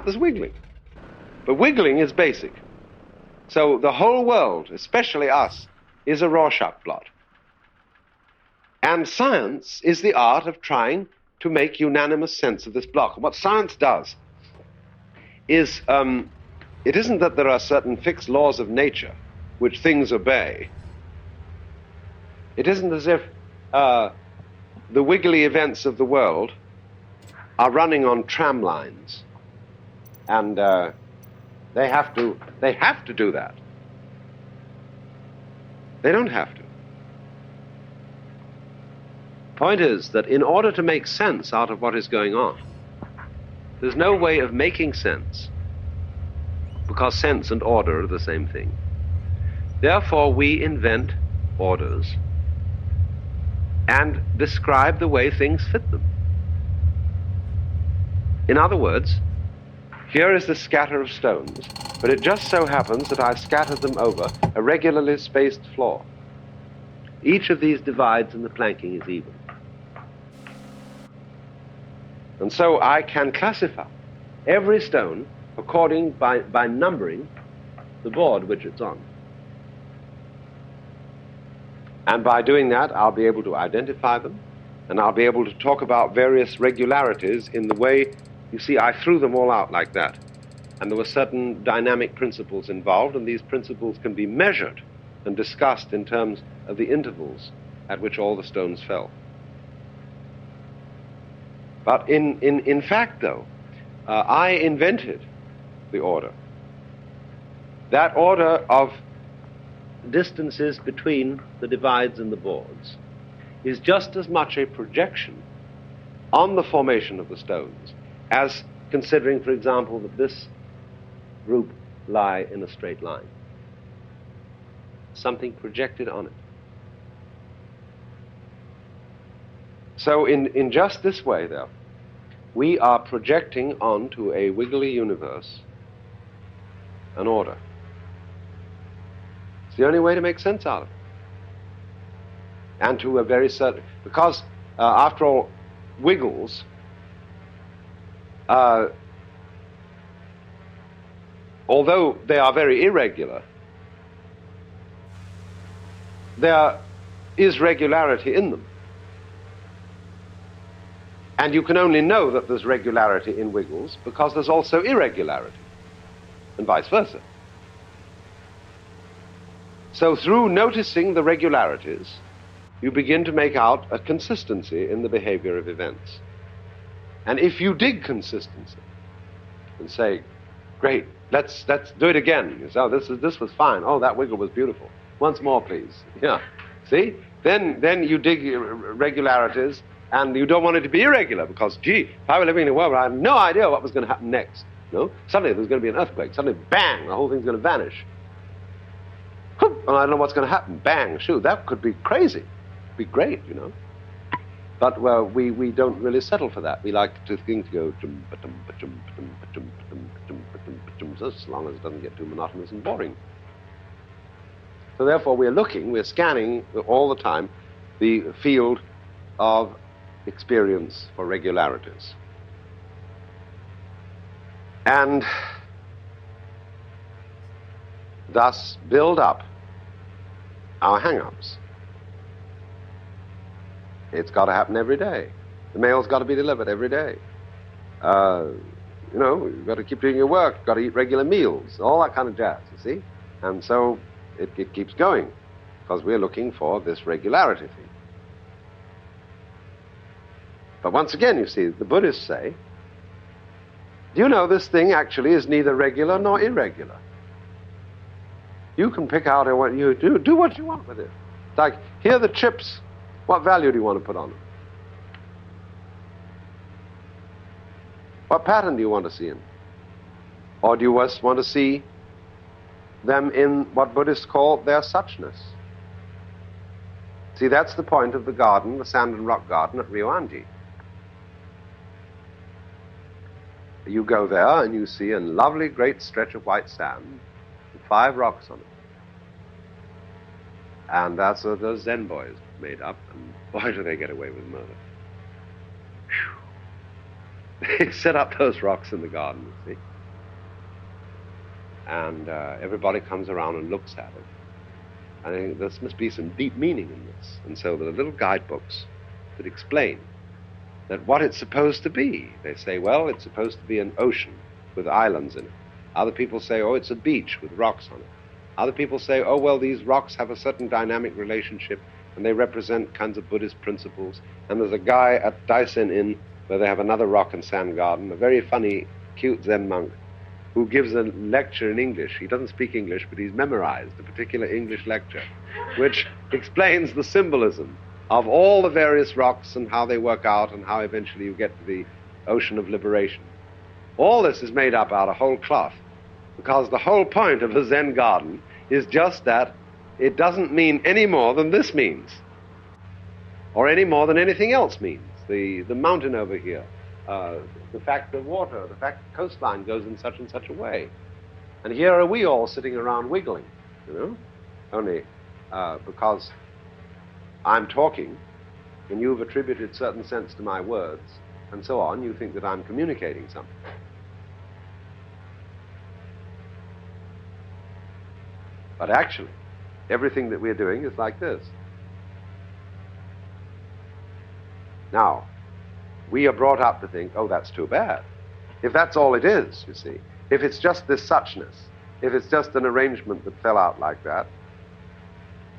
there's wiggling. But wiggling is basic. So the whole world, especially us, is a Rorschach blot. And science is the art of trying to make unanimous sense of this block. And what science does is, it isn't that there are certain fixed laws of nature which things obey. It isn't as if the wiggly events of the world are running on tram lines, and they have to do that. They don't have to. Point is that in order to make sense out of what is going on, there's no way of making sense, because sense and order are the same thing. Therefore, we invent orders and describe the way things fit them. In other words, here is the scatter of stones, but it just so happens that I've scattered them over a regularly spaced floor. Each of these divides in the planking is even. And so I can classify every stone according by numbering the board which it's on. And by doing that, I'll be able to identify them, and I'll be able to talk about various regularities in the way, you see, I threw them all out like that. And there were certain dynamic principles involved, and these principles can be measured and discussed in terms of the intervals at which all the stones fell. But in fact, though, I invented the order. That order of distances between the divides and the boards is just as much a projection on the formation of the stones as considering, for example, that this group lie in a straight line. Something projected on it. So in just this way, though, we are projecting onto a wiggly universe an order. It's the only way to make sense out of it. And to a very certain, because after all, wiggles although they are very irregular, there is regularity in them. And you can only know that there's regularity in wiggles because there's also irregularity, and vice versa. So through noticing the regularities, you begin to make out a consistency in the behavior of events. And if you dig consistency and say, great, let's do it again. You say, oh, this was fine. Oh, that wiggle was beautiful. Once more, please. Yeah. See? Then you dig regularities, and you don't want it to be irregular because, gee, if I were living in a world where I had no idea what was going to happen next, no? Suddenly there's going to be an earthquake. Suddenly, bang, the whole thing's going to vanish. Whoop, and I don't know what's going to happen. Bang, shoo, that could be crazy. Be great, you know. But well, we don't really settle for that. We like to think to go as long as it doesn't get too monotonous and boring. So therefore we're scanning all the time the field of experience for regularities. And thus build up our hang-ups. It's got to happen every day. The mail's got to be delivered every day. You know, you've got to keep doing your work, you've got to eat regular meals, all that kind of jazz, you see? And so it keeps going, because we're looking for this regularity thing. But once again, you see, the Buddhists say, do you know this thing actually is neither regular nor irregular? You can pick out what you do what you want with it. Like, here are the chips. What value do you want to put on them? What pattern do you want to see in? Or do you just want to see them in what Buddhists call their suchness? See, that's the point of the garden, the sand and rock garden at Ryoanji. You go there and you see a lovely great stretch of white sand with 5 rocks on it. And that's what those Zen boys made up, and boy, do they get away with murder. Whew. They set up those rocks in the garden, you see. and everybody comes around and looks at it. I think there must be some deep meaning in this. And so there are little guidebooks that explain that what it's supposed to be. They say, well, it's supposed to be an ocean with islands in it. Other people say, oh, it's a beach with rocks on it. Other people say, oh, well, these rocks have a certain dynamic relationship and they represent kinds of Buddhist principles. And there's a guy at Daisen Inn where they have another rock and sand garden, a very funny, cute Zen monk who gives a lecture in English. He doesn't speak English, but he's memorized a particular English lecture, which explains the symbolism of all the various rocks and how they work out and how eventually you get to the ocean of liberation. All this is made up out of whole cloth, because the whole point of a Zen garden is just that it doesn't mean any more than this means, or any more than anything else means. The mountain over here, the fact that water, the fact the coastline goes in such and such a way. And here are we all sitting around wiggling, you know, only because I'm talking and you've attributed certain sense to my words and so on, you think that I'm communicating something. But actually, everything that we're doing is like this. Now, we are brought up to think, oh, that's too bad. If that's all it is, you see, if it's just this suchness, if it's just an arrangement that fell out like that,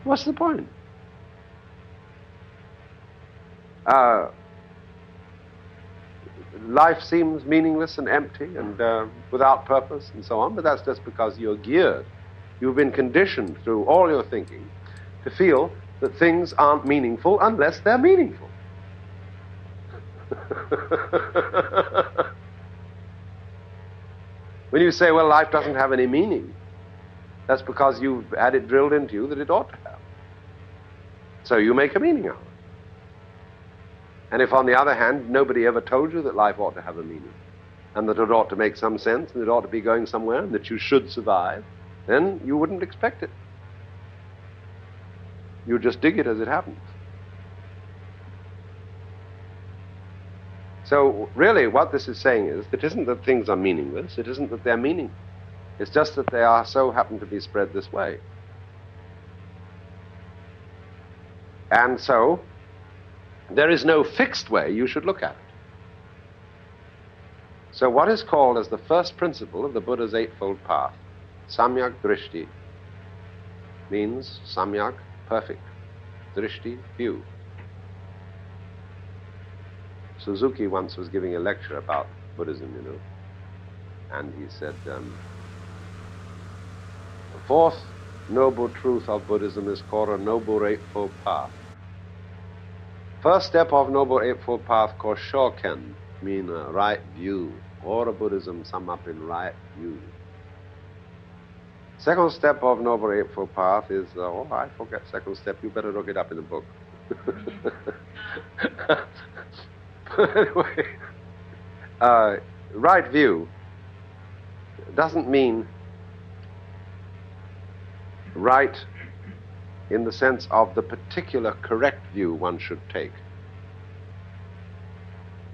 what's the point? Life seems meaningless and empty and without purpose and so on, but that's just because you're geared. You've been conditioned through all your thinking to feel that things aren't meaningful unless they're meaningful. When you say, well, life doesn't have any meaning, that's because you've had it drilled into you that it ought to have. So you make a meaning of it. And if, on the other hand, nobody ever told you that life ought to have a meaning, and that it ought to make some sense, and it ought to be going somewhere, and that you should survive, then you wouldn't expect it. You just dig it as it happens. So really what this is saying is, it isn't that things are meaningless, it isn't that they're meaningful. It's just that they are so happen to be spread this way. And so, there is no fixed way you should look at it. So what is called as the first principle of the Buddha's Eightfold Path, Samyak Drishti, means Samyak, perfect, Drishti, view. Suzuki once was giving a lecture about Buddhism, you know, and he said, the fourth noble truth of Buddhism is called a Noble Eightfold Path. First step of Noble Eightfold Path called Shoken, mean right view. All of Buddhism sum up in right view. Second step of Noble Eightfold Path is, oh, I forget second step, you better look it up in the book. Anyway, right view doesn't mean right in the sense of the particular correct view one should take.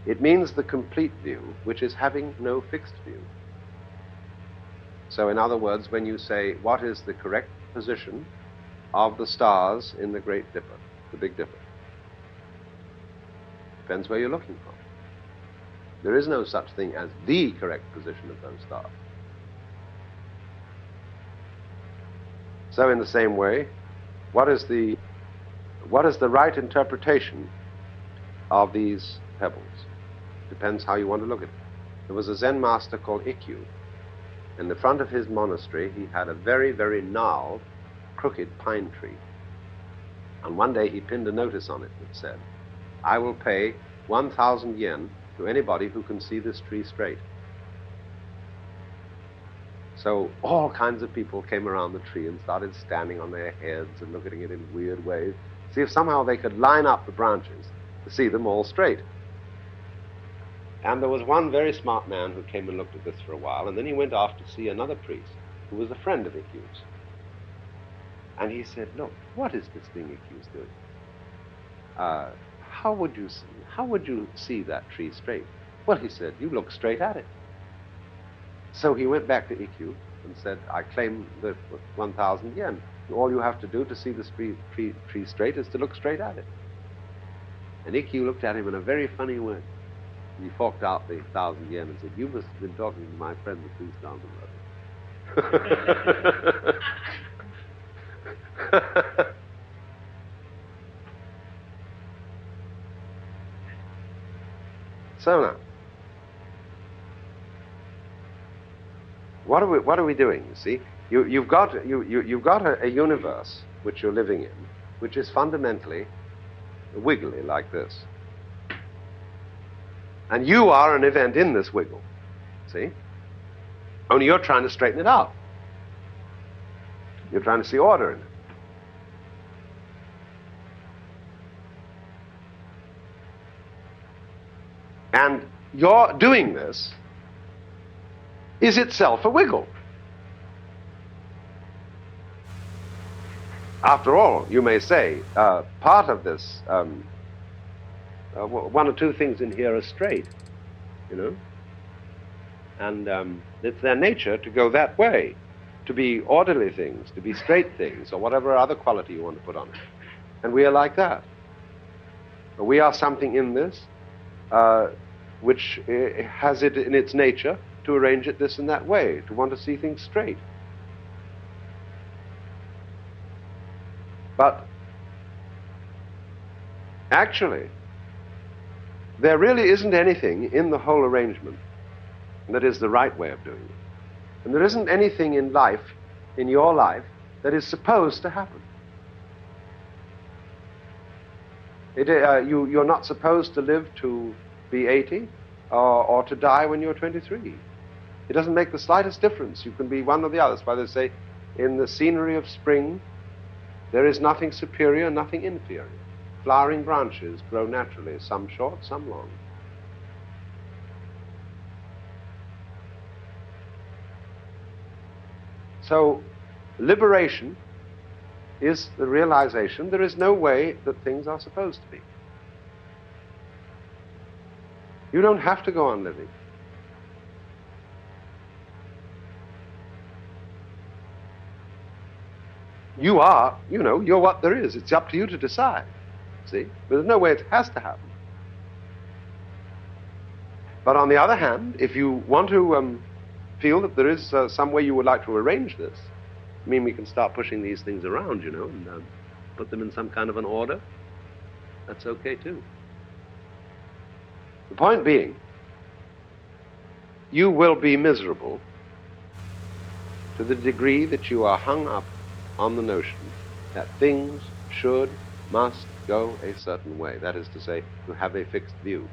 It means the complete view, which is having no fixed view. So in other words, when you say, what is the correct position of the stars in the Great Dipper, the Big Dipper? Depends where you're looking from. There is no such thing as the correct position of those stars. So in the same way, what is the right interpretation of these pebbles? Depends how you want to look at it. There was a Zen master called Ikkyu. In the front of his monastery, he had a very, very gnarled, crooked pine tree. And one day he pinned a notice on it that said, I will pay 1,000 yen to anybody who can see this tree straight. So all kinds of people came around the tree and started standing on their heads and looking at it in weird ways, see if somehow they could line up the branches to see them all straight. And there was one very smart man who came and looked at this for a while, and then he went off to see another priest who was a friend of Ikkyu's. And he said, look, what is this thing Ikkyu's doing? How would you see that tree straight? Well, he said, you look straight at it. So he went back to Ikkyu and said, I claim the 1,000 yen. All you have to do to see the tree straight is to look straight at it. And Ikkyu looked at him in a very funny way. He forked out the 1,000 yen and said, you must have been talking to my friend the priest down the road. So now, what are we doing? You see, you've got a universe which you're living in, which is fundamentally wiggly like this, and you are an event in this wiggle. See, only you're trying to straighten it out. You're trying to see order in it. And your doing this is itself a wiggle. After all, you may say, part of this, one or two things in here are straight, you know? And it's their nature to go that way, to be orderly things, to be straight things, or whatever other quality you want to put on it. And we are like that. We are something in this which has it in its nature to arrange it this and that way, to want to see things straight. But actually, there really isn't anything in the whole arrangement that is the right way of doing it. And there isn't anything in life, in your life, that is supposed to happen. You're not supposed to live to be 80 or to die when you're 23. It doesn't make the slightest difference. You can be one or the other. That's why they say, in the scenery of spring, there is nothing superior, nothing inferior. Flowering branches grow naturally, some short, some long. So, liberation is the realization there is no way that things are supposed to be. You don't have to go on living. You are, you're what there is. It's up to you to decide. See? But there's no way it has to happen. But on the other hand, if you want to feel that there is some way you would like to arrange this, I mean, we can start pushing these things around, and put them in some kind of an order. That's okay, too. The point being, you will be miserable to the degree that you are hung up on the notion that things should, must go a certain way. That is to say, you have a fixed view.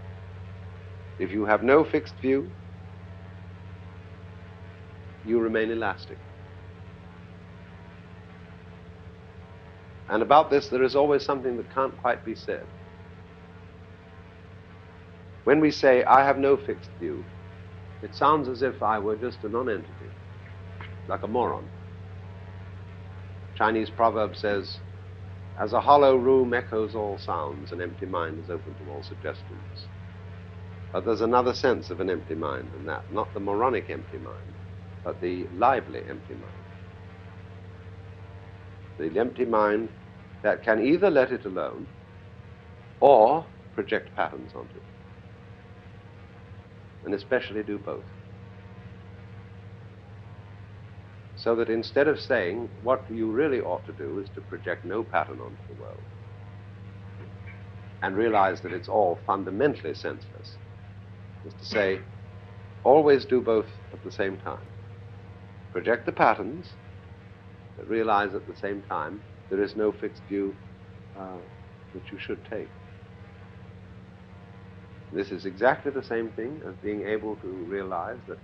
If you have no fixed view, you remain elastic. And about this, there is always something that can't quite be said. When we say, I have no fixed view, it sounds as if I were just a non-entity, like a moron. Chinese proverb says, as a hollow room echoes all sounds, an empty mind is open to all suggestions. But there's another sense of an empty mind than that, not the moronic empty mind, but the lively empty mind. The empty mind that can either let it alone or project patterns onto it, and especially do both. So that instead of saying what you really ought to do is to project no pattern onto the world and realize that it's all fundamentally senseless, is to say, always do both at the same time. Project the patterns, but realize at the same time there is no fixed view that you should take. This is exactly the same thing as being able to realize that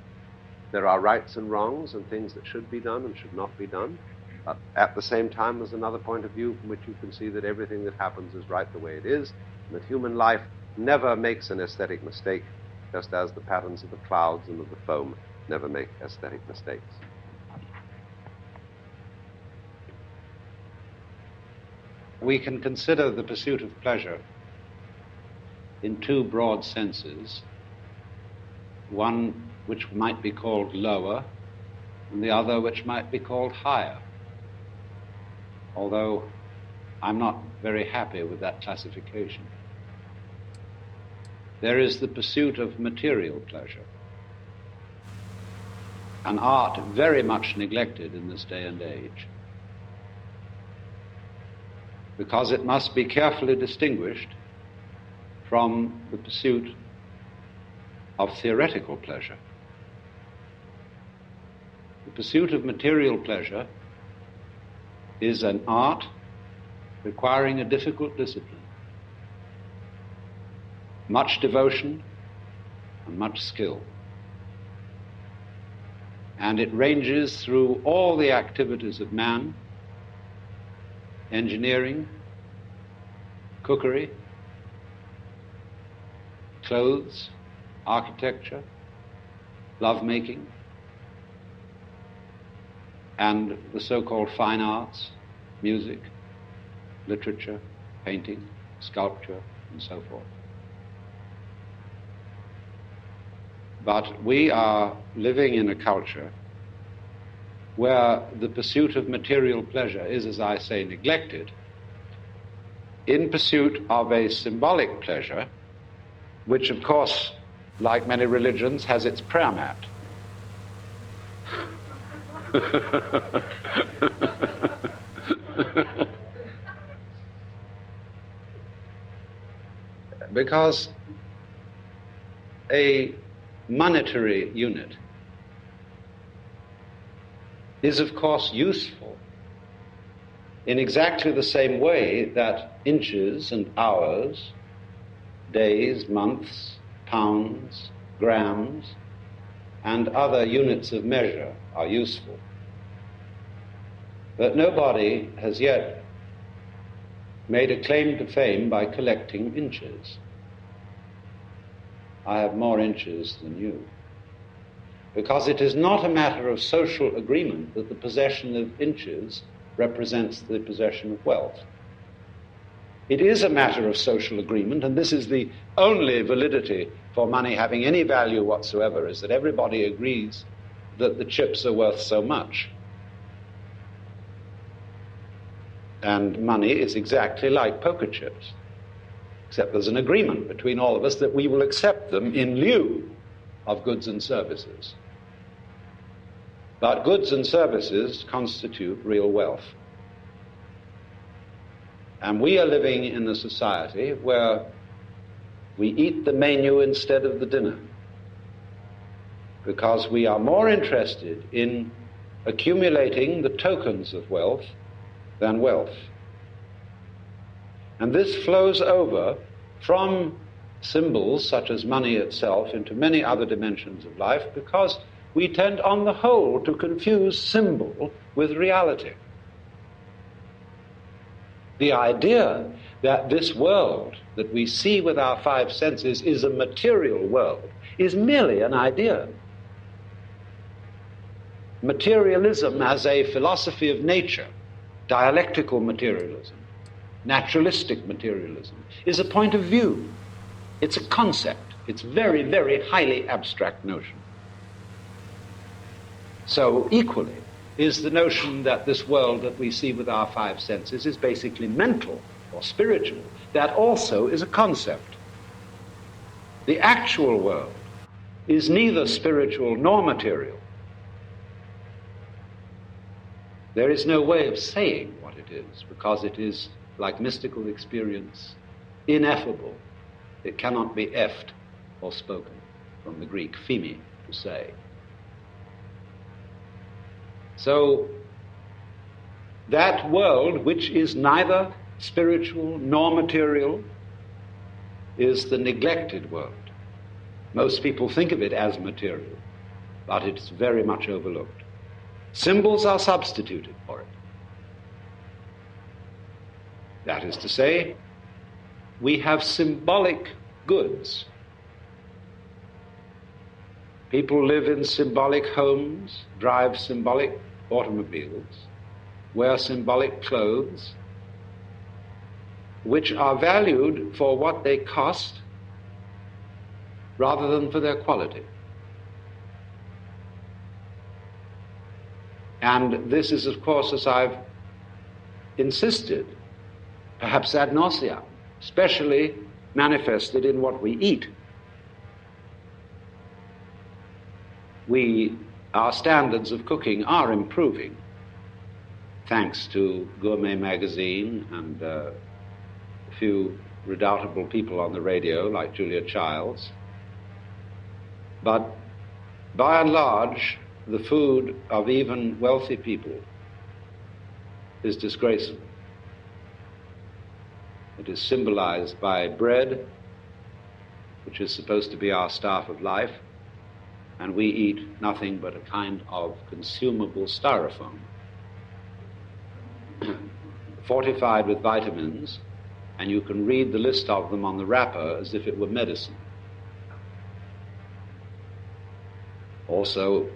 there are rights and wrongs and things that should be done and should not be done. But at the same time, there's another point of view from which you can see that everything that happens is right the way it is, and that human life never makes an aesthetic mistake, just as the patterns of the clouds and of the foam never make aesthetic mistakes. We can consider the pursuit of pleasure in two broad senses. One which might be called lower, and the other which might be called higher, although I'm not very happy with that classification. There is the pursuit of material pleasure, an art very much neglected in this day and age, because it must be carefully distinguished from the pursuit of theoretical pleasure. The pursuit of material pleasure is an art requiring a difficult discipline, much devotion and much skill. And it ranges through all the activities of man: engineering, cookery, clothes, architecture, lovemaking, and the so-called fine arts, music, literature, painting, sculpture, and so forth. But we are living in a culture where the pursuit of material pleasure is, as I say, neglected, in pursuit of a symbolic pleasure, which, of course, like many religions, has its prayer mat. Because a monetary unit is, of course, useful in exactly the same way that inches and hours, days, months, pounds, grams, and other units of measure are useful. But nobody has yet made a claim to fame by collecting inches. I have more inches than you. Because it is not a matter of social agreement that the possession of inches represents the possession of wealth. It is a matter of social agreement, and this is the only validity for money having any value whatsoever, is that everybody agrees that the chips are worth so much. And money is exactly like poker chips, except there's an agreement between all of us that we will accept them in lieu of goods and services. But goods and services constitute real wealth. And we are living in a society where we eat the menu instead of the dinner, because we are more interested in accumulating the tokens of wealth than wealth. And this flows over from symbols such as money itself into many other dimensions of life, because we tend on the whole to confuse symbol with reality. The idea that this world that we see with our five senses is a material world is merely an idea. Materialism as a philosophy of nature, dialectical materialism, naturalistic materialism, is a point of view. It's a concept. It's very, very highly abstract notion. So equally is the notion that this world that we see with our five senses is basically mental or spiritual. That also is a concept. The actual world is neither spiritual nor material. There is no way of saying what it is, because it is, like mystical experience, ineffable. It cannot be effed or spoken, from the Greek phemi, to say. So that world, which is neither spiritual nor material, is the neglected world. Most people think of it as material, but it's very much overlooked. Symbols are substituted for it. That is to say, we have symbolic goods. People live in symbolic homes, drive symbolic automobiles, wear symbolic clothes, which are valued for what they cost rather than for their quality. And this is, of course, as I've insisted, perhaps ad nauseam, especially manifested in what we eat. Our standards of cooking are improving, thanks to Gourmet magazine and a few redoubtable people on the radio like Julia Childs. But by and large, the food of even wealthy people is disgraceful. It is symbolized by bread, which is supposed to be our staff of life, and we eat nothing but a kind of consumable styrofoam, fortified with vitamins, and you can read the list of them on the wrapper as if it were medicine. Also,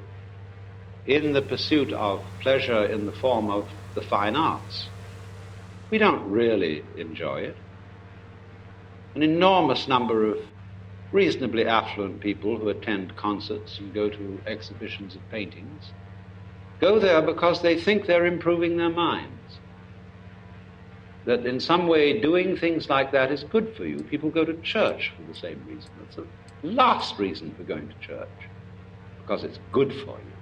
in the pursuit of pleasure in the form of the fine arts, we don't really enjoy it. An enormous number of reasonably affluent people who attend concerts and go to exhibitions of paintings go there because they think they're improving their minds, that in some way doing things like that is good for you. People go to church for the same reason. That's the last reason for going to church, because it's good for you.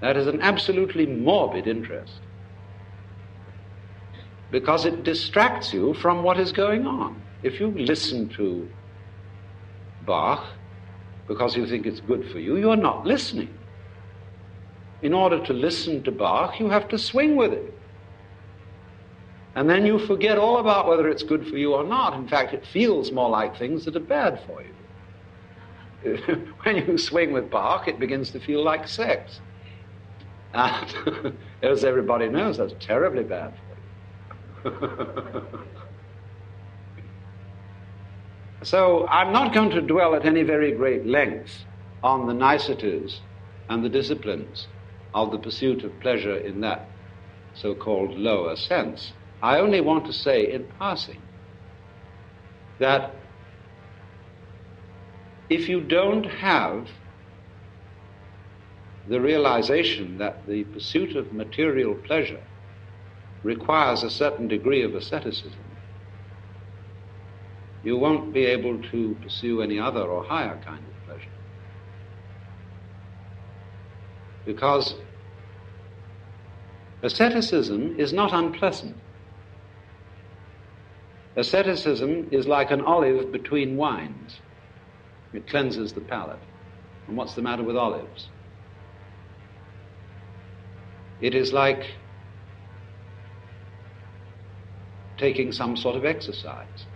That is an absolutely morbid interest, because it distracts you from what is going on. If you listen to Bach because you think it's good for you, you're not listening. In order to listen to Bach, you have to swing with it. And then you forget all about whether it's good for you or not. In fact, it feels more like things that are bad for you. When you swing with Bach, it begins to feel like sex. And as everybody knows, that's terribly bad for you. So I'm not going to dwell at any very great length on the niceties and the disciplines of the pursuit of pleasure in that so-called lower sense. I only want to say in passing that if you don't have the realization that the pursuit of material pleasure requires a certain degree of asceticism, you won't be able to pursue any other or higher kind of pleasure. Because asceticism is not unpleasant. Asceticism is like an olive between wines. It cleanses the palate. And what's the matter with olives? It is like taking some sort of exercise,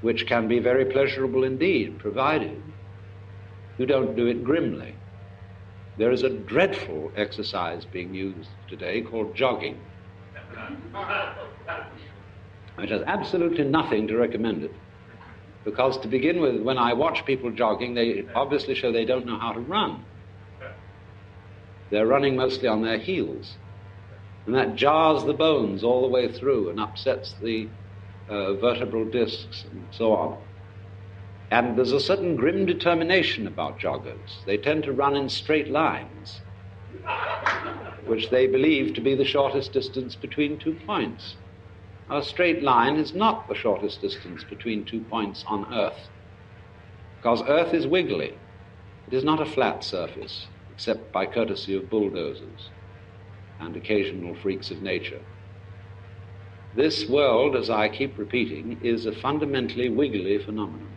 which can be very pleasurable indeed, provided you don't do it grimly. There is a dreadful exercise being used today called jogging, which has absolutely nothing to recommend it. Because to begin with, when I watch people jogging, they obviously show they don't know how to run. They're running mostly on their heels. And that jars the bones all the way through and upsets the vertebral discs and so on. And there's a certain grim determination about joggers. They tend to run in straight lines, which they believe to be the shortest distance between 2 points. A straight line is not the shortest distance between 2 points on Earth, because Earth is wiggly. It is not a flat surface, except by courtesy of bulldozers and occasional freaks of nature. This world, as I keep repeating, is a fundamentally wiggly phenomenon.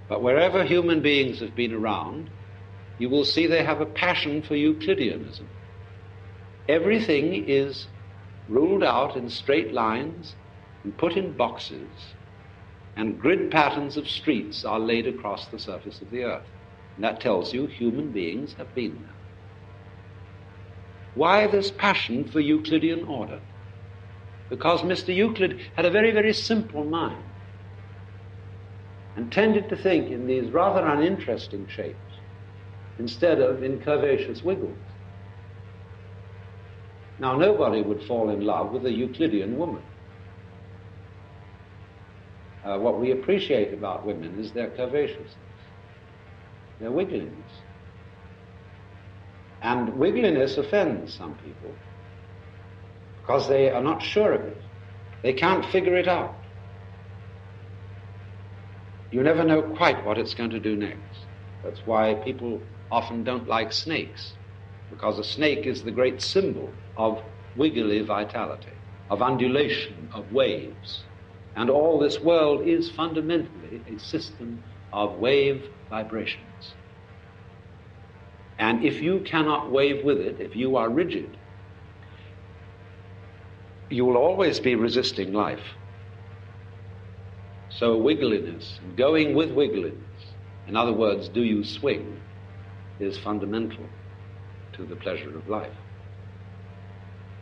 But wherever human beings have been around, you will see they have a passion for Euclideanism. Everything is ruled out in straight lines and put in boxes, and grid patterns of streets are laid across the surface of the earth. And that tells you human beings have been there. Why this passion for Euclidean order? Because Mr. Euclid had a very, very simple mind and tended to think in these rather uninteresting shapes instead of in curvaceous wiggles. Now, nobody would fall in love with a Euclidean woman. What we appreciate about women is their curvaceousness, their wiggliness. And wiggliness offends some people because they are not sure of it. They can't figure it out. You never know quite what it's going to do next. That's why people often don't like snakes, because a snake is the great symbol of wiggly vitality, of undulation, of waves. And all this world is fundamentally a system of wave vibrations. And if you cannot wave with it, if you are rigid, you will always be resisting life. So wiggliness, going with wiggliness, in other words, do you swing, is fundamental to the pleasure of life.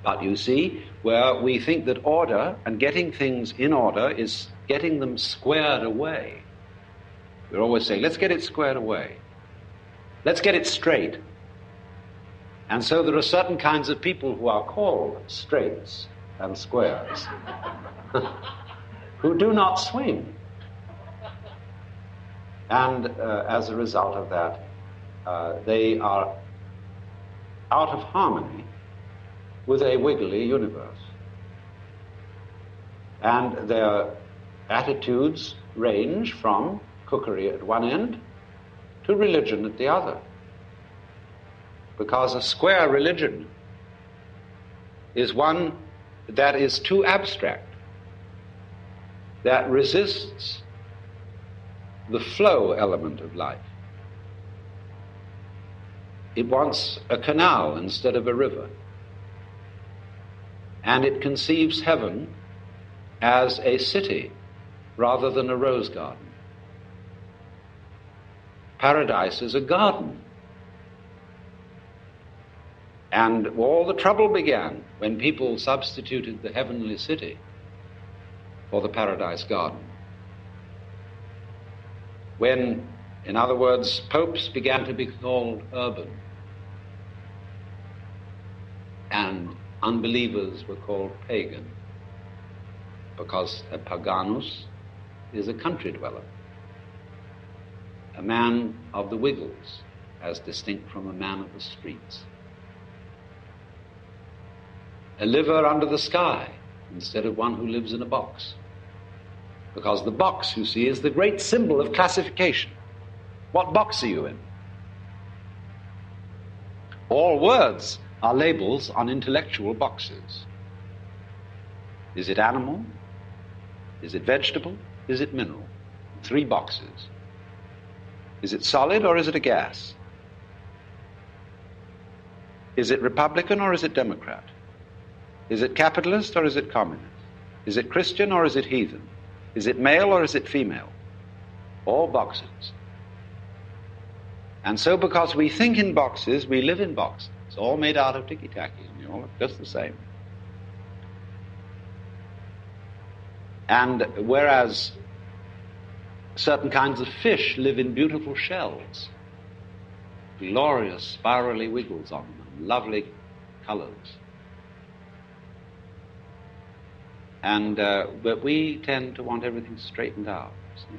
But you see, where we think that order and getting things in order is getting them squared away. We're always saying, let's get it squared away. Let's get it straight. And so there are certain kinds of people who are called straights and squares who do not swing. And as a result of that, they are out of harmony with a wiggly universe. And their attitudes range from cookery at one end to religion at the other. Because a square religion is one that is too abstract, that resists the flow element of life. It wants a canal instead of a river. And it conceives heaven as a city rather than a rose garden. Paradise is a garden. And all the trouble began when people substituted the heavenly city for the paradise garden. When, in other words, popes began to be called urban and unbelievers were called pagan, because a paganus is a country dweller, a man of the wiggles, as distinct from a man of the streets, a liver under the sky instead of one who lives in a box, because the box, you see, is the great symbol of classification. What box are you in? All words are labels on intellectual boxes. Is it animal? Is it vegetable? Is it mineral? 3 boxes. Is it solid or is it a gas? Is it Republican or is it Democrat? Is it capitalist or is it communist? Is it Christian or is it heathen? Is it male or is it female? All boxes. And so because we think in boxes, we live in boxes. It's all made out of ticky-tacky, and you all look just the same. And whereas certain kinds of fish live in beautiful shells, glorious spirally wiggles on them, lovely colors. And but we tend to want everything straightened out. See?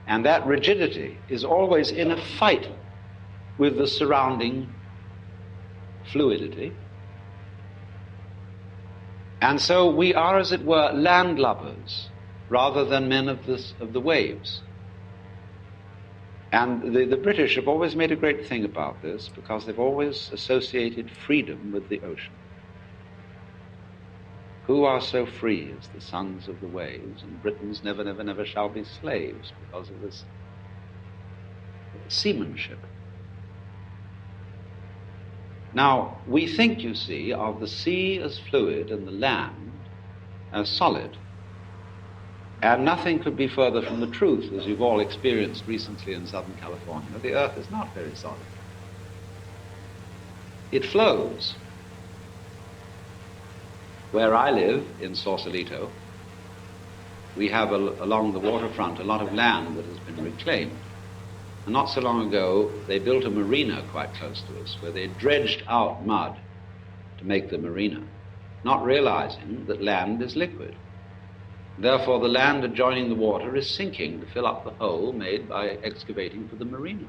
And that rigidity is always in a fight with the surrounding fluidity. And so we are, as it were, landlubbers rather than men of the waves. And the British have always made a great thing about this because they've always associated freedom with the ocean. Who are so free as the sons of the waves, and Britons never, never, never shall be slaves because of this seamanship. Now, we think, you see, of the sea as fluid and the land as solid. And nothing could be further from the truth, as you've all experienced recently in Southern California. The earth is not very solid. It flows. Where I live, in Sausalito, we have along the waterfront a lot of land that has been reclaimed. And not so long ago, they built a marina quite close to us, where they dredged out mud to make the marina, not realizing that land is liquid. Therefore, the land adjoining the water is sinking to fill up the hole made by excavating for the marina.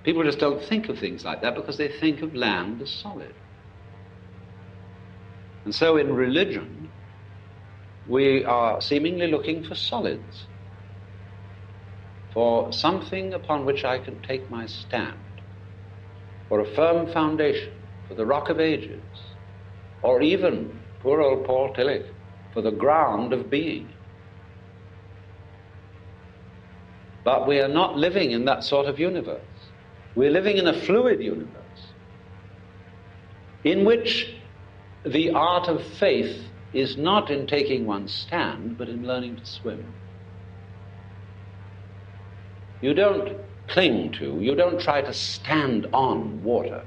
People just don't think of things like that because they think of land as solid. And so in religion, we are seemingly looking for solids, for something upon which I can take my stand, for a firm foundation, for the rock of ages, or even, poor old Paul Tillich, for the ground of being. But we are not living in that sort of universe. We're living in a fluid universe in which the art of faith is not in taking one's stand, but in learning to swim. You don't cling to, you don't try to stand on water.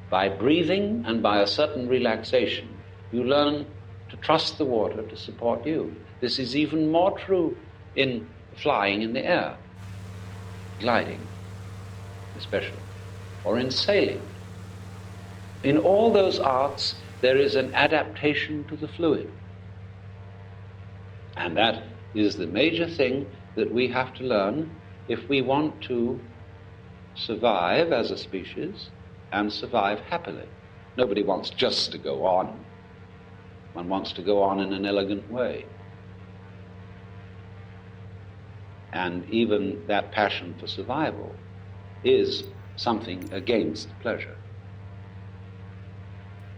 By breathing and by a certain relaxation, you learn to trust the water to support you. This is even more true in flying in the air, gliding especially, or in sailing. In all those arts, there is an adaptation to the fluid. And that is the major thing that we have to learn if we want to survive as a species and survive happily. Nobody wants just to go on. One wants to go on in an elegant way. And even that passion for survival is something against pleasure,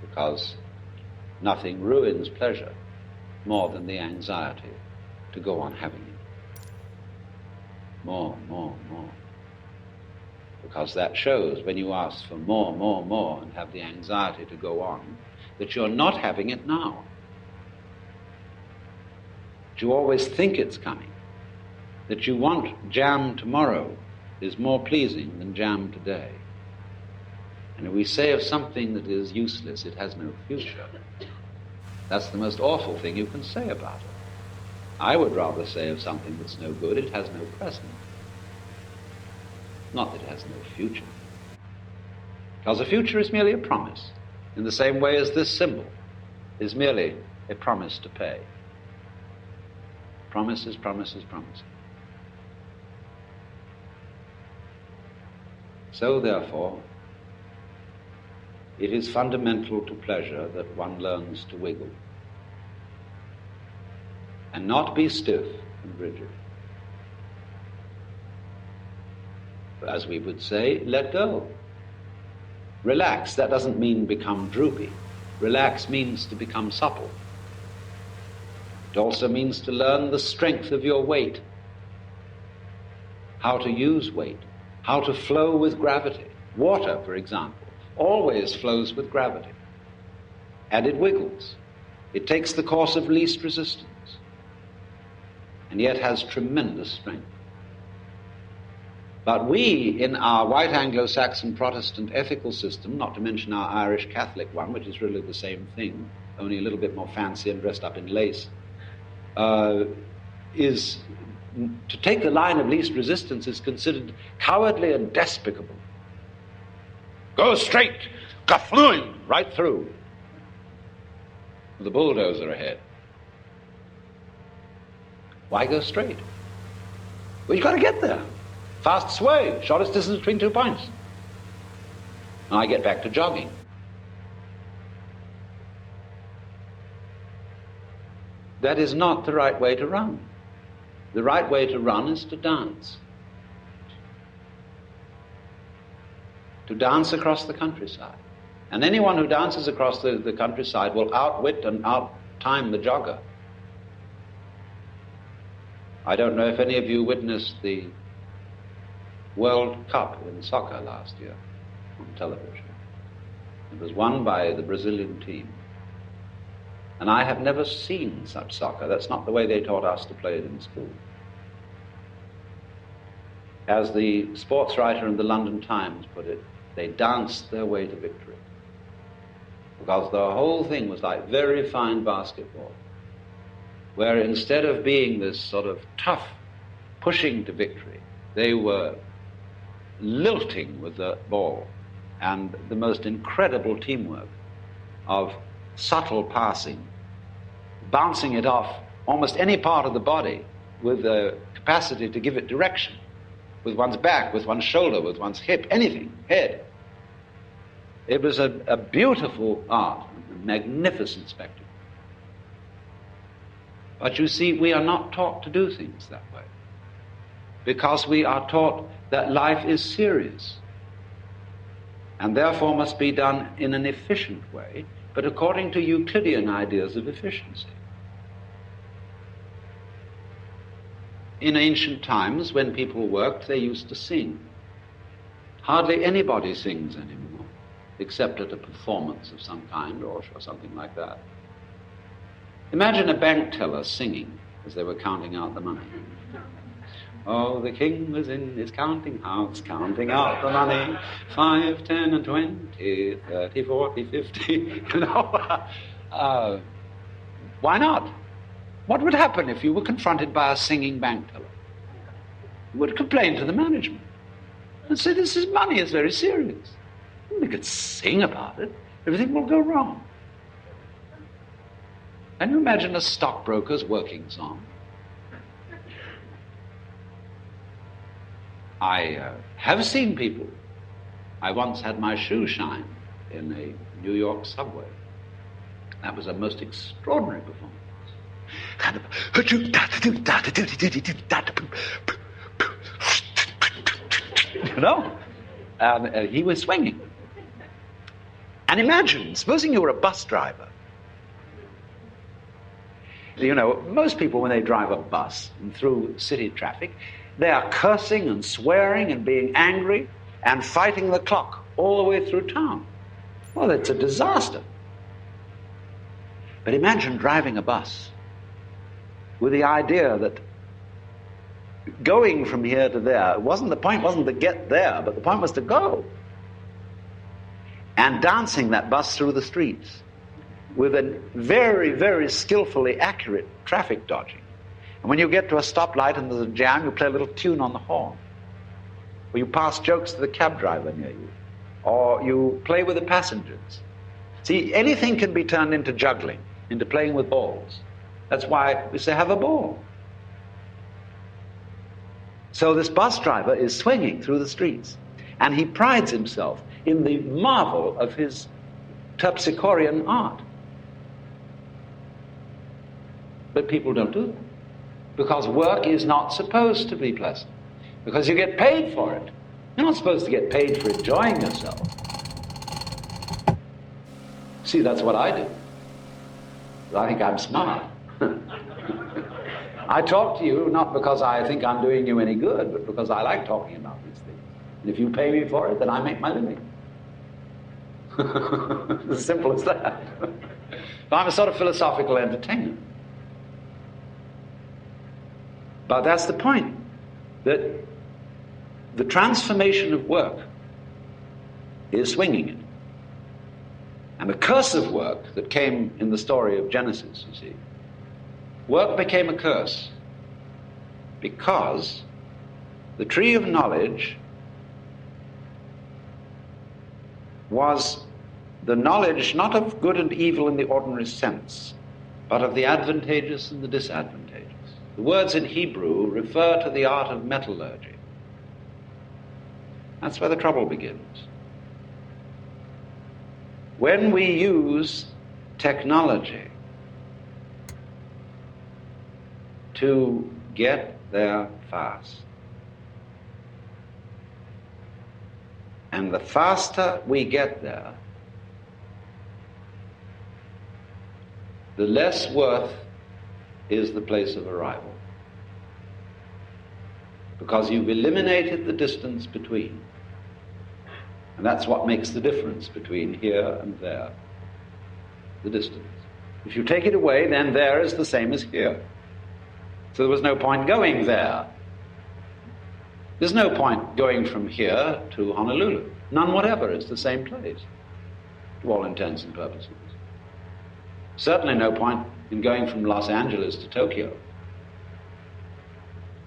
because nothing ruins pleasure more than the anxiety to go on having it. More. Because that shows, when you ask for more, and have the anxiety to go on, that you're not having it now. That you always think it's coming. That you want jam tomorrow is more pleasing than jam today. And if we say of something that is useless, it has no future, that's the most awful thing you can say about it. I would rather say of something that's no good, it has no present. Not that it has no future. Because a future is merely a promise, in the same way as this symbol is merely a promise to pay. Promises. So, therefore, it is fundamental to pleasure that one learns to wiggle and not be stiff and rigid. As we would say, let go. Relax. That doesn't mean become droopy. Relax means to become supple. It also means to learn the strength of your weight, how to use weight, how to flow with gravity. Water, for example, always flows with gravity, and it wiggles. It takes the course of least resistance, and yet has tremendous strength. But we, in our white Anglo-Saxon Protestant ethical system, not to mention our Irish Catholic one, which is really the same thing, only a little bit more fancy and dressed up in lace, is to take the line of least resistance is considered cowardly and despicable. Go straight, gaflooing, right through, with the bulldozer ahead. Why go straight? Well, you've got to get there. Fast sway, shortest distance between 2 points. And I get back to jogging. That is not the right way to run. The right way to run is to dance. To dance across the countryside. And anyone who dances across the countryside will outwit and outtime the jogger. I don't know if any of you witnessed the World Cup in soccer last year on television. It was won by the Brazilian team. And I have never seen such soccer. That's not the way they taught us to play it in school. As the sports writer in the London Times put it, they danced their way to victory. Because the whole thing was like very fine basketball, where instead of being this sort of tough pushing to victory, they were lilting with the ball, and the most incredible teamwork of subtle passing, bouncing it off almost any part of the body with the capacity to give it direction. with one's back, with one's shoulder, with one's hip, anything, head. It was a beautiful art, a magnificent spectacle. But you see, we are not taught to do things that way, because we are taught that life is serious and therefore must be done in an efficient way, but according to Euclidean ideas of efficiency. In ancient times, when people worked, they used to sing. Hardly anybody sings anymore, except at a performance of some kind or something like that. Imagine a bank teller singing as they were counting out the money. Oh, the king was in his counting house, counting out the money, 5, 10, and 20, 30, 40, 50, you know. Why not? What would happen if you were confronted by a singing bank teller? You would complain to the management and say, this is money, it's very serious. We could sing about it, everything will go wrong. Can you imagine a stockbroker's working song? I have seen people. I once had my shoe shine in a New York subway. That was a most extraordinary performance. You know? He was swinging. And imagine, supposing you were a bus driver. You know, most people, when they drive a bus and through city traffic, they are cursing and swearing and being angry and fighting the clock all the way through town. Well, it's a disaster. But imagine driving a bus with the idea that going from here to there, the point wasn't to get there, but the point was to go. And dancing that bus through the streets with a very, very skillfully accurate traffic dodging. And when you get to a stoplight and there's a jam, you play a little tune on the horn. Or you pass jokes to the cab driver near you. Or you play with the passengers. See, anything can be turned into juggling, into playing with balls. That's why we say, have a ball. So this bus driver is swinging through the streets. And he prides himself in the marvel of his terpsichorean art. But people don't do that. Because work is not supposed to be pleasant. Because you get paid for it. You're not supposed to get paid for enjoying yourself. See, that's what I do. I think I'm smart. I talk to you not because I think I'm doing you any good, but because I like talking about these things. And if you pay me for it, then I make my living. As simple as that. I'm a sort of philosophical entertainer. But that's the point, that the transformation of work is swinging it. And the curse of work that came in the story of Genesis, you see, work became a curse because the tree of knowledge was the knowledge not of good and evil in the ordinary sense, but of the advantageous and the disadvantageous. The words in Hebrew refer to the art of metallurgy. That's where the trouble begins. When we use technology to get there fast, and the faster we get there, the less worth is the place of arrival. Because you've eliminated the distance between. And that's what makes the difference between here and there. The distance. If you take it away, then there is the same as here. So there was no point going there. There's no point going from here to Honolulu. None whatever. It's the same place, to all intents and purposes. Certainly no point in going from Los Angeles to Tokyo.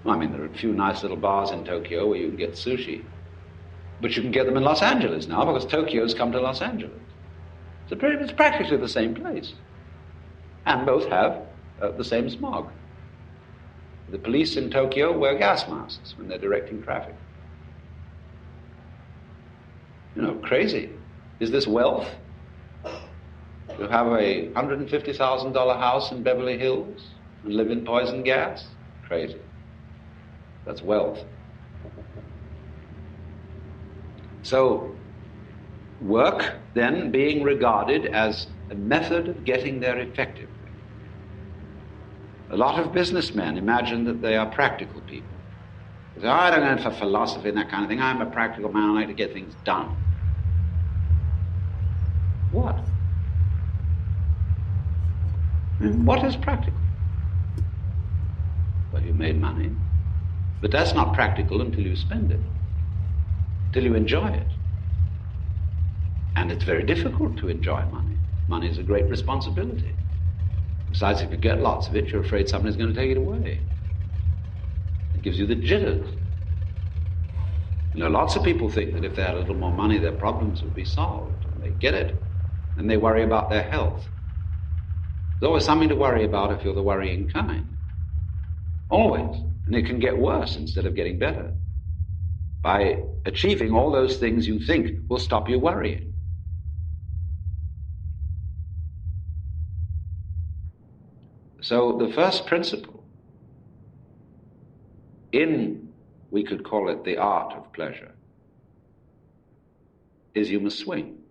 I mean, there are a few nice little bars in Tokyo where you can get sushi. But you can get them in Los Angeles now because Tokyo's come to Los Angeles. It's practically the same place. And both have the same smog. The police in Tokyo wear gas masks when they're directing traffic. You know, crazy. Is this wealth? You have a $150,000 house in Beverly Hills and live in poison gas? Crazy. That's wealth. So, work then being regarded as a method of getting there effectively. A lot of businessmen imagine that they are practical people. They say, I don't go in for philosophy and that kind of thing. I'm a practical man. I like to get things done. What? What is practical? Well, you made money. But that's not practical until you spend it, till you enjoy it. And it's very difficult to enjoy money. Money is a great responsibility. Besides, if you get lots of it, you're afraid somebody's going to take it away. It gives you the jitters. You know, lots of people think that if they had a little more money, their problems would be solved. And they get it, and they worry about their health. There's always something to worry about if you're the worrying kind. Always. And it can get worse instead of getting better by achieving all those things you think will stop you worrying. So the first principle in, we could call it the art of pleasure, is you must swing.